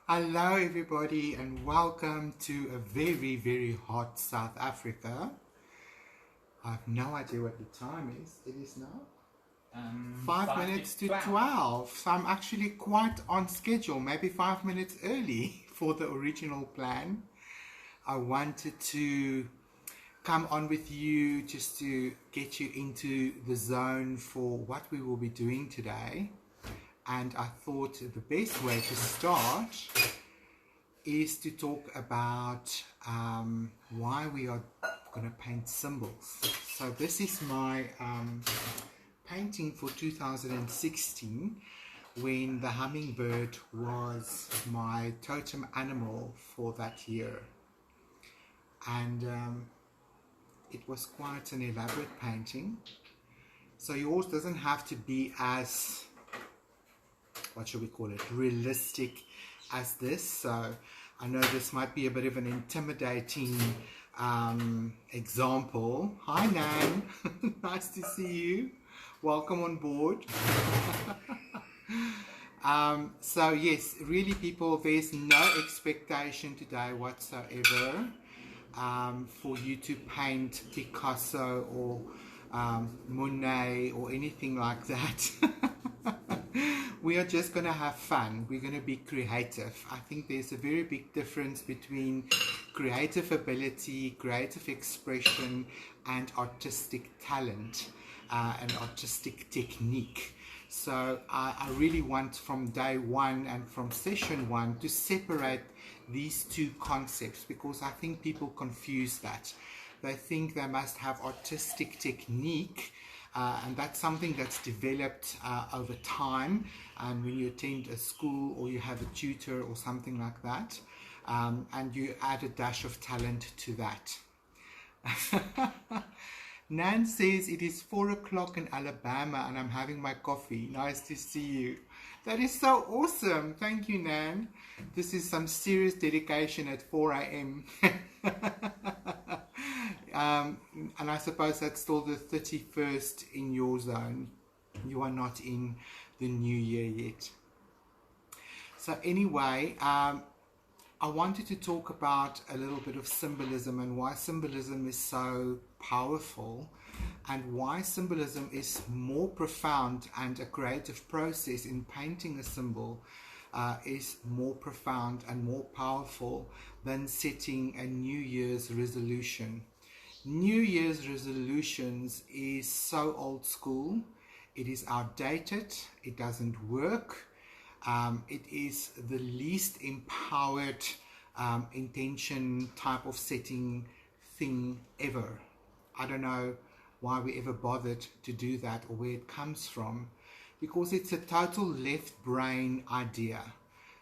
Hello, everybody, and welcome to a very, very hot South Africa. I have no idea what the time is. It is now 5 minutes to 12. So I'm actually quite on schedule, maybe 5 minutes early for the original plan. I wanted to come on with you just to get you into the zone for what we will be doing today. And I thought the best way to start is to talk about why we are going to paint symbols. So this is my painting for 2016, when the hummingbird was my totem animal for that year. And it was quite an elaborate painting. So yours doesn't have to be as, what should we call it, realistic as this. So I know this might be a bit of an intimidating example. Hi Nan, nice to see you. Welcome on board. So yes, really people, there's no expectation today whatsoever for you to paint Picasso or Monet or anything like that. We are just going to have fun. We're going to be creative. I think there's a very big difference between creative ability, creative expression, and artistic talent and artistic technique. So I really want from day one and from session one to separate these two concepts, because I think people confuse that. They think they must have artistic technique, and that's something that's developed over time, and when you attend a school or you have a tutor or something like that, and you add a dash of talent to that. Nan says it is 4 o'clock in Alabama and I'm having my coffee. Nice to see you. That is so awesome. Thank you, Nan. This is some serious dedication at 4 a.m. And I suppose that's still the 31st in your zone. You are not in the new year yet. So anyway, I wanted to talk about a little bit of symbolism and why symbolism is so powerful, and why symbolism is more profound, and a creative process in painting a symbol is more profound and more powerful than setting a New Year's resolution. New Year's resolutions is so old school. It is outdated. It doesn't work. It is the least empowered intention type of setting thing ever. I don't know why we ever bothered to do that or where it comes from, because it's a total left brain idea.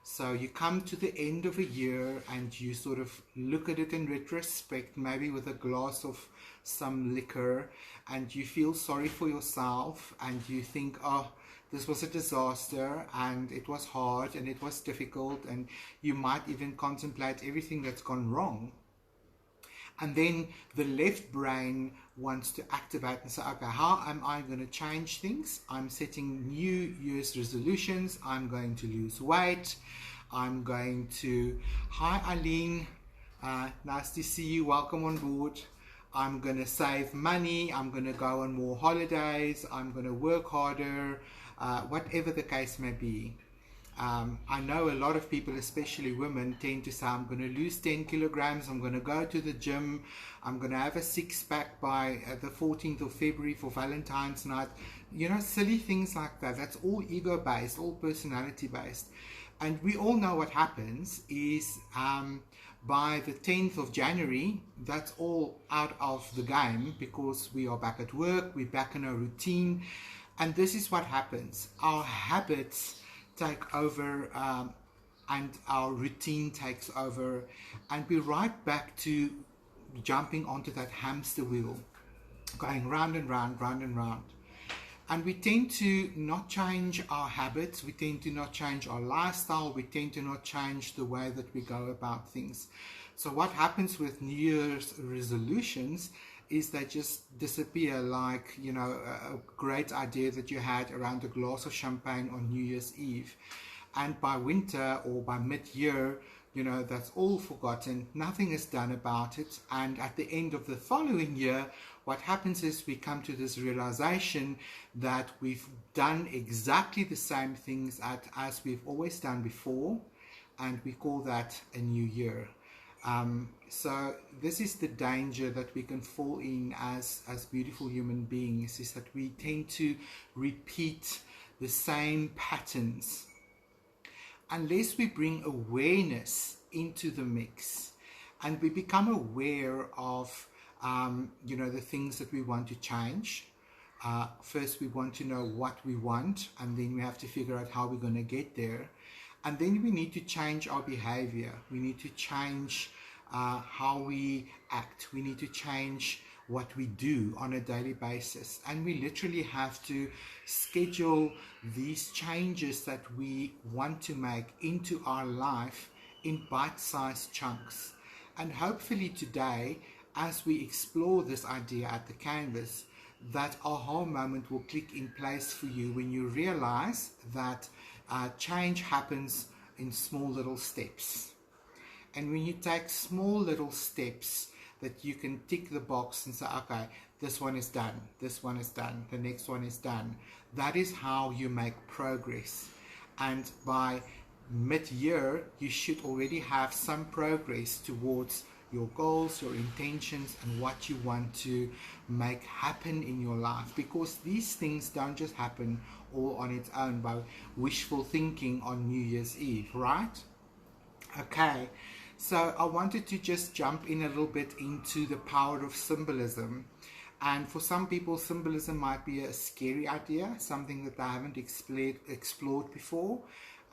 So you come to the end of a year and you sort of look at it in retrospect, maybe with a glass of some liquor, and you feel sorry for yourself and you think, oh, this was a disaster and it was hard and it was difficult, and you might even contemplate everything that's gone wrong. And then the left brain wants to activate and say, okay, how am I going to change things? I'm setting New Year's resolutions. I'm going to lose weight. I'm going to, hi Eileen, nice to see you. Welcome on board. I'm going to save money. I'm going to go on more holidays. I'm going to work harder, whatever the case may be. I know a lot of people, especially women, tend to say, I'm going to lose 10 kilograms, I'm going to go to the gym, I'm going to have a six-pack by the 14th of February for Valentine's night. You know, silly things like that. That's all ego-based, all personality-based. And we all know what happens is by the 10th of January, that's all out of the game, because we are back at work, we're back in our routine. And this is what happens. Our habits take over and our routine takes over, and we're right back to jumping onto that hamster wheel, going round and round, round and round. And we tend to not change our habits, we tend to not change our lifestyle, we tend to not change the way that we go about things. So what happens with New Year's resolutions is they just disappear like, you know, a great idea that you had around a glass of champagne on New Year's Eve. And by winter or by mid-year, you know, that's all forgotten. Nothing is done about it. And at the end of the following year, what happens is we come to this realization that we've done exactly the same things as we've always done before. And we call that a new year. So this is the danger that we can fall in as beautiful human beings, is that we tend to repeat the same patterns unless we bring awareness into the mix and we become aware of you know, the things that we want to change. First we want to know what we want, and then we have to figure out how we're going to get there. And then we need to change our behavior. We need to change how we act. We need to change what we do on a daily basis. And we literally have to schedule these changes that we want to make into our life in bite-sized chunks. And hopefully today, as we explore this idea at the canvas, that aha moment will click in place for you when you realize that change happens in small little steps. And when you take small little steps that you can tick the box and say, okay, this one is done, this one is done, the next one is done. That is how you make progress. And by mid-year, you should already have some progress towards your goals, your intentions, and what you want to make happen in your life. Because these things don't just happen all on its own by wishful thinking on New Year's Eve, right? Okay, so I wanted to just jump in a little bit into the power of symbolism. And for some people, symbolism might be a scary idea, something that they haven't explored before.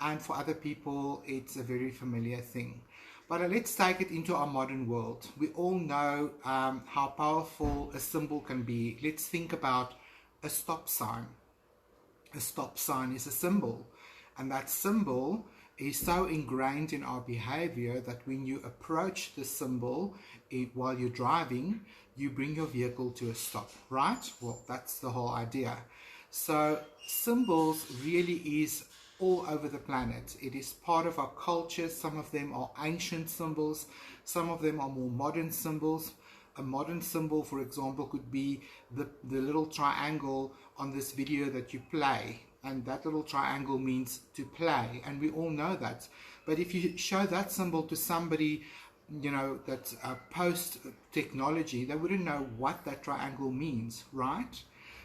And for other people, it's a very familiar thing. But let's take it into our modern world. We all know how powerful a symbol can be. Let's think about a stop sign. A stop sign is a symbol. And that symbol is so ingrained in our behavior that when you approach the symbol while you're driving, you bring your vehicle to a stop, right? Well, that's the whole idea. So symbols really is all over the planet. It is part of our culture. Some of them are ancient symbols. Some of them are more modern symbols. A modern symbol, for example, could be the little triangle on this video that you play. And that little triangle means to play. And we all know that. But if you show that symbol to somebody, you know, that's post-technology, they wouldn't know what that triangle means, right?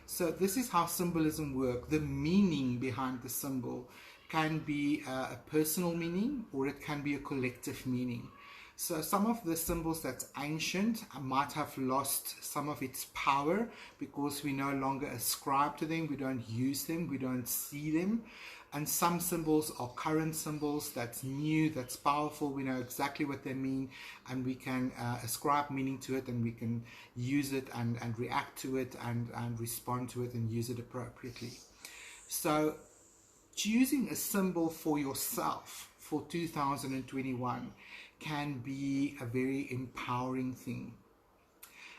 So this is how symbolism works. The meaning behind the symbol can be a personal meaning, or it can be a collective meaning. So some of the symbols that's ancient might have lost some of its power because we no longer ascribe to them, we don't use them, we don't see them. And some symbols are current symbols, that's new, that's powerful, we know exactly what they mean, and we can ascribe meaning to it, and we can use it and react to it and respond to it and use it appropriately. So choosing a symbol for yourself for 2021 can be a very empowering thing.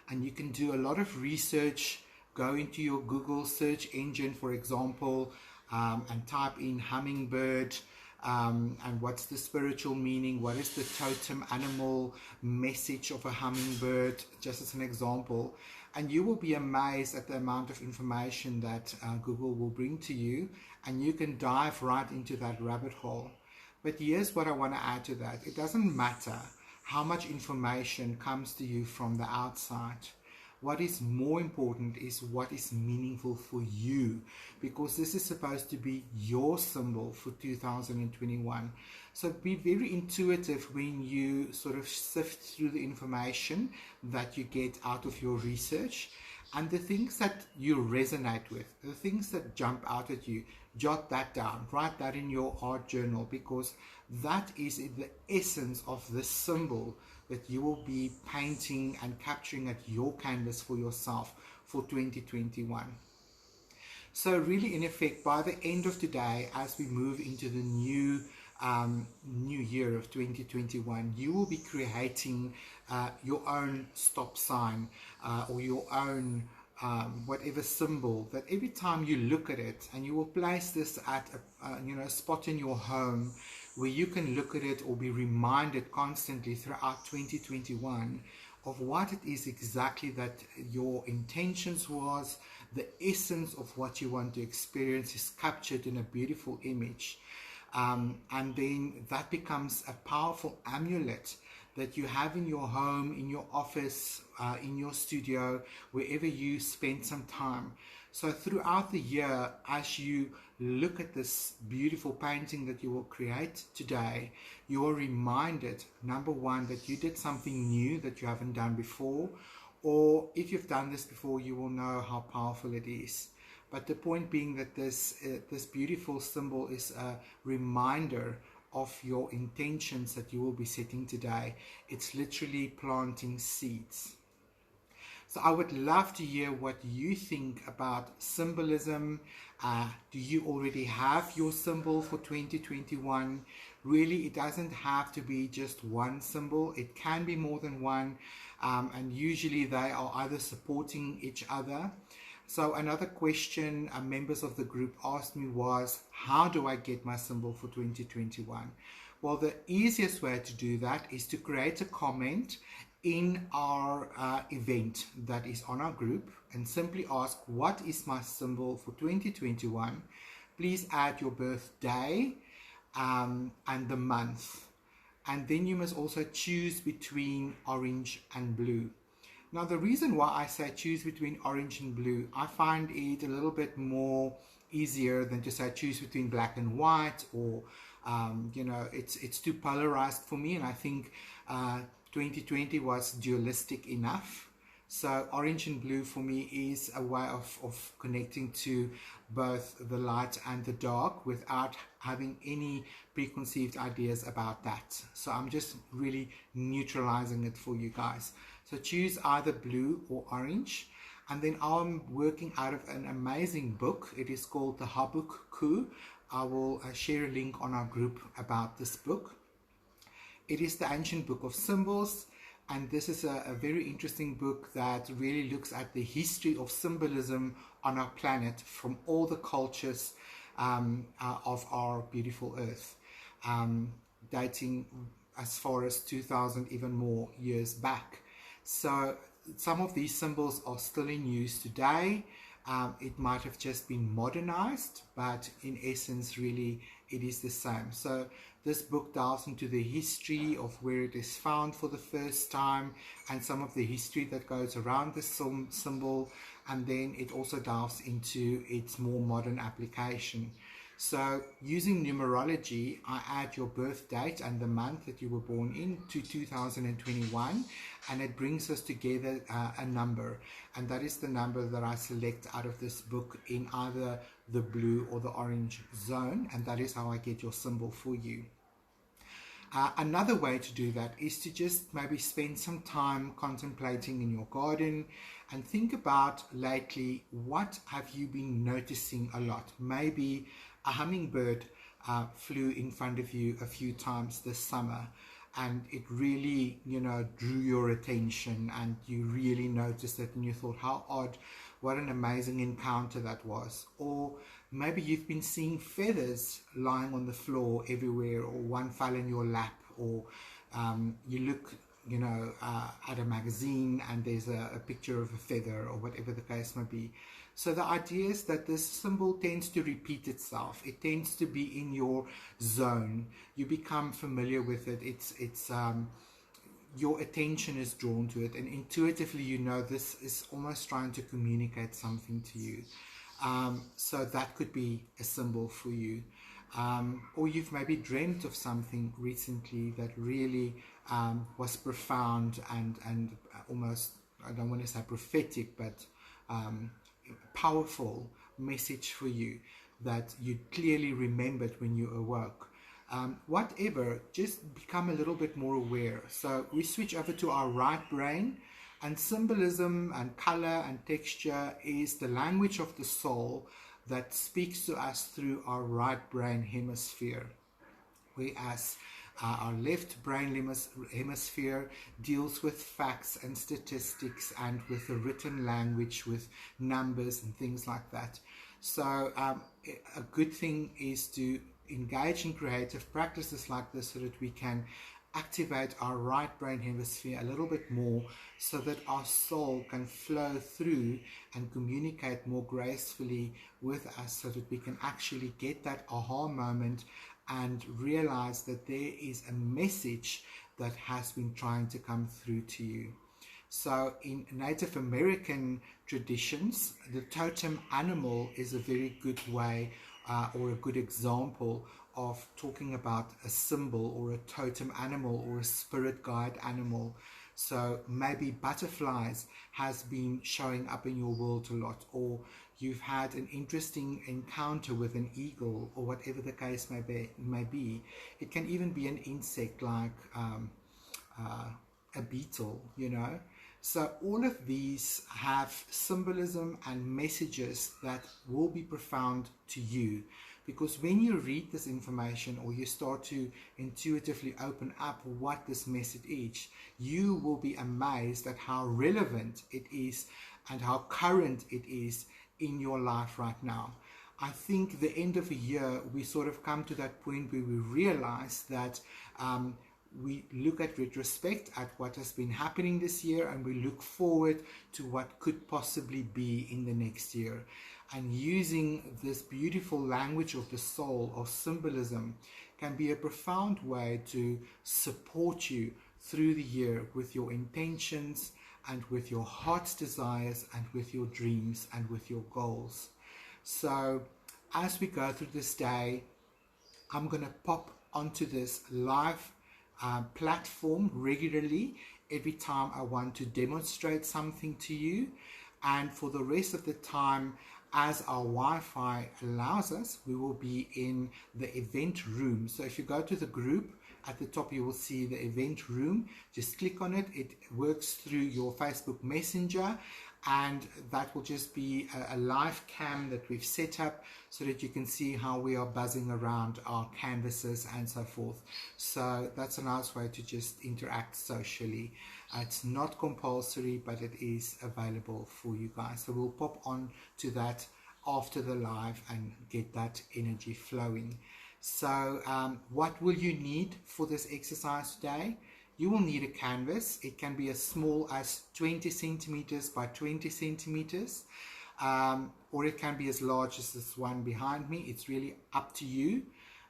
And you can do a lot of research, go into your Google search engine, for example, and type in hummingbird, and what's the spiritual meaning, what is the totem animal message of a hummingbird, just as an example. And you will be amazed at the amount of information that Google will bring to you, and you can dive right into that rabbit hole. But here's what I want to add to that. It doesn't matter how much information comes to you from the outside. What is more important is what is meaningful for you, because this is supposed to be your symbol for 2021. So be very intuitive when you sort of sift through the information that you get out of your research, and the things that you resonate with, the things that jump out at you, jot that down, write that in your art journal, because that is the essence of the symbol that you will be painting and capturing at your canvas for yourself for 2021. So really, in effect, by the end of today, as we move into the new new year of 2021, you will be creating your own stop sign or your own whatever symbol, that every time you look at it, and you will place this at a spot in your home where you can look at it or be reminded constantly throughout 2021 of what it is exactly that your intentions was. The essence of what you want to experience is captured in a beautiful image, and then that becomes a powerful amulet that you have in your home, in your office, in your studio, wherever you spend some time. So throughout the year, as you look at this beautiful painting that you will create today, you are reminded, number one, that you did something new that you haven't done before, or if you've done this before, you will know how powerful it is. But the point being that this beautiful symbol is a reminder of your intentions that you will be setting today. It's literally planting seeds. So I would love to hear what you think about symbolism. Do you already have your symbol for 2021? Really, it doesn't have to be just one symbol. It can be more than one, and usually they are either supporting each other. So another question members of the group asked me was, how do I get my symbol for 2021? Well, the easiest way to do that is to create a comment in our event that is on our group and simply ask, what is my symbol for 2021? Please add your birthday and the month. And then you must also choose between orange and blue. Now, the reason why I say choose between orange and blue, I find it a little bit more easier than to say choose between black and white, or it's too polarized for me, and I think 2020 was dualistic enough. So orange and blue for me is a way of connecting to both the light and the dark without having any preconceived ideas about that. So I'm just really neutralizing it for you guys. So choose either blue or orange. And then I'm working out of an amazing book. It is called the Habuk-Ku. I will share a link on our group about this book. It is the ancient book of symbols. And this is a very interesting book that really looks at the history of symbolism on our planet from all the cultures of our beautiful earth, dating as far as 2000 even more years back. So some of these symbols are still in use today. It might have just been modernized, but in essence, really, it is the same. So this book delves into the history of where it is found for the first time and some of the history that goes around this symbol. And then it also delves into its more modern application. So using numerology, I add your birth date and the month that you were born in to 2021, and it brings us together a number, and that is the number that I select out of this book in either the blue or the orange zone, and that is how I get your symbol for you. Another way to do that is to just maybe spend some time contemplating in your garden and think about lately, what have you been noticing a lot? Maybe a hummingbird flew in front of you a few times this summer, and it really, drew your attention, and you really noticed it and you thought, how odd, what an amazing encounter that was. Or maybe you've been seeing feathers lying on the floor everywhere, or one fell in your lap, or you look at a magazine and there's a picture of a feather, or whatever the case may be. So the idea is that this symbol tends to repeat itself. It tends to be in your zone. You become familiar with it. It's your attention is drawn to it, and intuitively this is almost trying to communicate something to you. So that could be a symbol for you. Or you've maybe dreamt of something recently that really was profound and almost, I don't want to say prophetic, but powerful message for you that you clearly remembered when you awoke. Whatever, just become a little bit more aware. So we switch over to our right brain, and symbolism and color and texture is the language of the soul that speaks to us through our right brain hemisphere. whereas our left brain hemisphere deals with facts and statistics and with the written language, with numbers and things like that. So a good thing is to engage in creative practices like this so that we can activate our right brain hemisphere a little bit more, so that our soul can flow through and communicate more gracefully with us, so that we can actually get that aha moment and realize that there is a message that has been trying to come through to you. So in Native American traditions, the totem animal is a very good way or a good example of talking about a symbol or a totem animal or a spirit guide animal. So maybe butterflies has been showing up in your world a lot, or you've had an interesting encounter with an eagle, or whatever the case may be. It can even be an insect like a beetle, you know. So all of these have symbolism and messages that will be profound to you, because when you read this information or you start to intuitively open up what this message is, you will be amazed at how relevant it is and how current it is in your life right now. I think the end of a year, we sort of come to that point where we realize that we look at retrospect at what has been happening this year, and we look forward to what could possibly be in the next year. And using this beautiful language of the soul, of symbolism, can be a profound way to support you through the year with your intentions and with your heart's desires and with your dreams and with your goals. So as we go through this day, I'm going to pop onto this live platform regularly every time I want to demonstrate something to you. And for the rest of the time, as our Wi-Fi allows us, we will be in the event room. So if you go to the group, at the top you will see the event room. Just click on it. It works through your Facebook Messenger, and that will just be a live cam that we've set up so that you can see how we are buzzing around our canvases and so forth. So that's a nice way to just interact socially. It's not compulsory, but it is available for you guys. So we'll pop on to that after the live and get that energy flowing. So what will you need for this exercise today? You will need a canvas. It can be as small as 20 centimeters by 20 centimeters, or it can be as large as this one behind me. It's really up to you.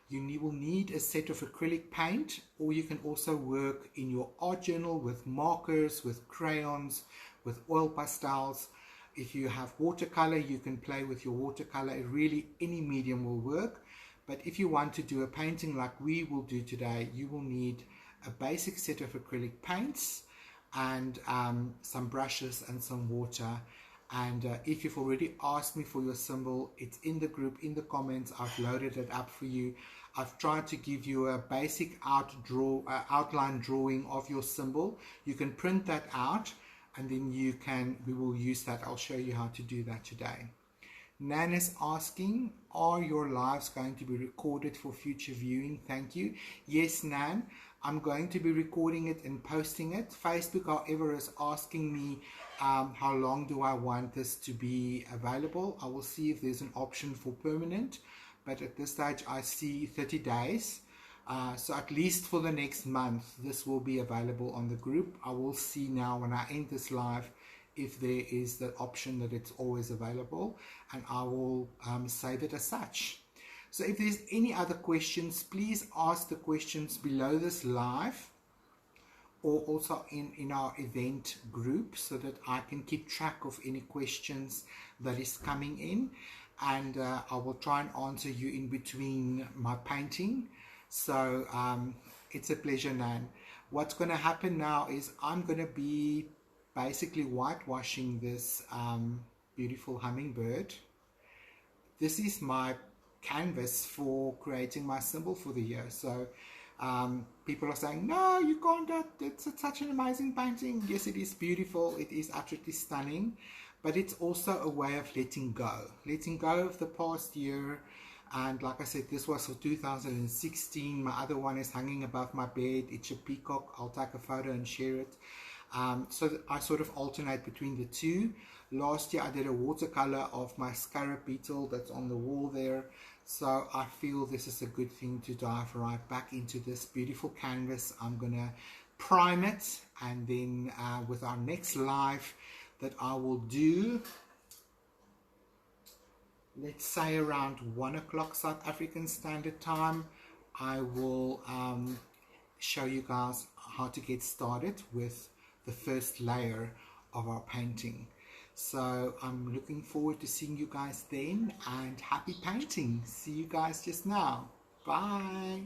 You will need a set of acrylic paint, or you can also work in your art journal with markers, with crayons, with oil pastels. If you have watercolor, you can play with your watercolor. Really, any medium will work. But if you want to do a painting like we will do today, you will need a basic set of acrylic paints and some brushes and some water. And if you've already asked me for your symbol, it's in the group, in the comments. I've loaded it up for you. I've tried to give you a basic outline drawing of your symbol. You can print that out, and then we will use that. I'll show you how to do that today. Nan is asking, are your lives going to be recorded for future viewing? Thank you. Yes, Nan, I'm going to be recording it and posting it. Facebook, however, is asking me how long do I want this to be available. I will see if there's an option for permanent, but at this stage I see 30 days. So at least for the next month, this will be available on the group. I will see now when I end this live if there is the option that it's always available, and I will save it as such. So if there's any other questions, please ask the questions below this live, or also in our event group, so that I can keep track of any questions that is coming in, and I will try and answer you in between my painting. So it's a pleasure, Nan. What's going to happen now is I'm going to be basically whitewashing this beautiful hummingbird. This is my canvas for creating my symbol for the year. So people are saying, no, you can't, it's such an amazing painting. Yes, it is beautiful, it is absolutely stunning, but it's also a way of letting go of the past year, And like I said, this was for 2016. My other one is hanging above my bed. It's a peacock. I'll take a photo and share it. So I sort of alternate between the two. Last year I did a watercolor of my scarab beetle that's on the wall there. So I feel this is a good thing to dive right back into this beautiful canvas. I'm gonna prime it, and then with our next live that I will do, let's say around 1 o'clock South African Standard Time, I will show you guys how to get started with the first layer of our painting. So I'm looking forward to seeing you guys then, and happy painting. See you guys just now. Bye.